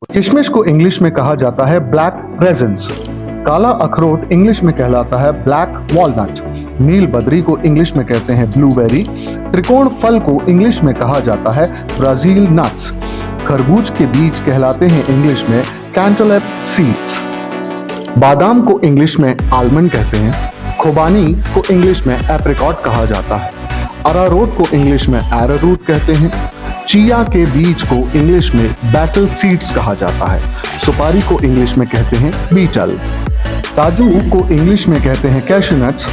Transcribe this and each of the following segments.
किशमिश को इंग्लिश में कहा जाता है ब्लैक रेजिन्स। काला अखरोट इंग्लिश में कहलाता है ब्लैक वॉलनट। नील बदरी को इंग्लिश में कहते हैं ब्लूबेरी। त्रिकोण फल को इंग्लिश में कहा जाता है ब्राजील नट्स। खरबूज के बीज कहलाते हैं इंग्लिश में कैंटोलप सीड्स। बादाम को इंग्लिश में आलमंड कहते हैं। खुबानी को इंग्लिश में एप्रिकॉट कहा जाता है। अरारोट को इंग्लिश में एरारूट कहते हैं। चिया के बीज को इंग्लिश में बैसल सीड्स कहा जाता है। सुपारी को इंग्लिश में कहते हैं बीटल। काजू को इंग्लिश में कहते हैं कैशनट्स।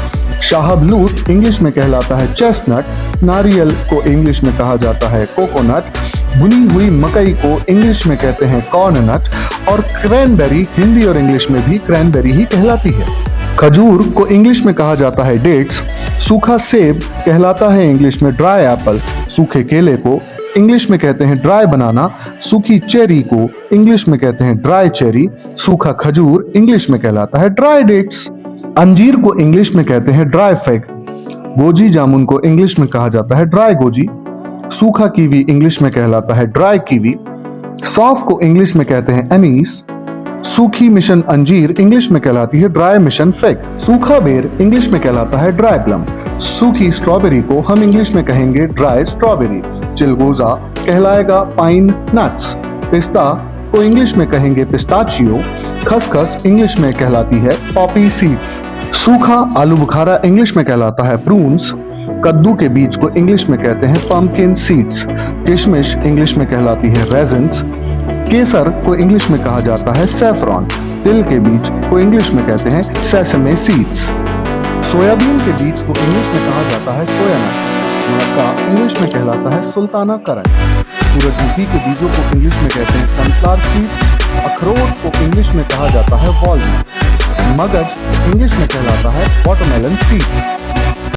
शाहबलूत इंग्लिश में कहलाता है चेस्टनट। नारियल को इंग्लिश में कहा जाता है कोकोनट। भुनी हुई मकई को इंग्लिश में कहते हैं कॉर्ननट। और क्रैनबेरी हिंदी और इंग्लिश में भी क्रैनबेरी ही कहलाती है। खजूर को इंग्लिश में कहा जाता है डेट्स। सूखा सेब कहलाता है इंग्लिश में ड्राई एप्पल। सूखे केले को इंग्लिश में कहते हैं ड्राई बनाना। सूखी चेरी को इंग्लिश में कहते हैं ड्राई चेरी। सूखा खजूर इंग्लिश में कहलाता है ड्राई डेट्स। अंजीर को इंग्लिश में कहते हैं ड्राई फिग। गोजी जामुन को इंग्लिश में कहा जाता है ड्राई गोजी। सूखा कीवी इंग्लिश में कहलाता है ड्राई कीवी। सौंफ को इंग्लिश में कहते हैं एनीस। सूखी मिशन अंजीर इंग्लिश में कहलाती है ड्राई मिशन फिग। सूखा बेर इंग्लिश में कहलाता है ड्राई प्लम। सूखी स्ट्रॉबेरी को हम इंग्लिश में कहेंगे ड्राई स्ट्रॉबेरी। चिलगोजा कहलाएगा पाइन नट्स। पिस्ता को इंग्लिश में कहेंगे पिस्ताचियो। खसखस इंग्लिश में कहलाती है पॉपी सीड्स। सूखा आलू बुखारा इंग्लिश में कहलाता है प्रून्स। कद्दू के बीज को इंग्लिश में कहते हैं पम्पकिन सीड्स। किशमिश इंग्लिश में कहलाती है रेजिन्स। केसर को इंग्लिश में कहा जाता है सैफरॉन। तिल के बीज को इंग्लिश में कहते हैं सेसमे सीड्स। सोयाबीन के बीज को इंग्लिश में कहा जाता है सोयानट। मक्का इंग्लिश में कहलाता है सुल्ताना करंट। सूरजमुखी के बीजों को इंग्लिश में कहते हैं सनफ्लावर सीड्स। अखरोट को इंग्लिश में कहा जाता है वॉलनट। मगज इंग्लिश में कहलाता है वाटरमेलन सीड्स।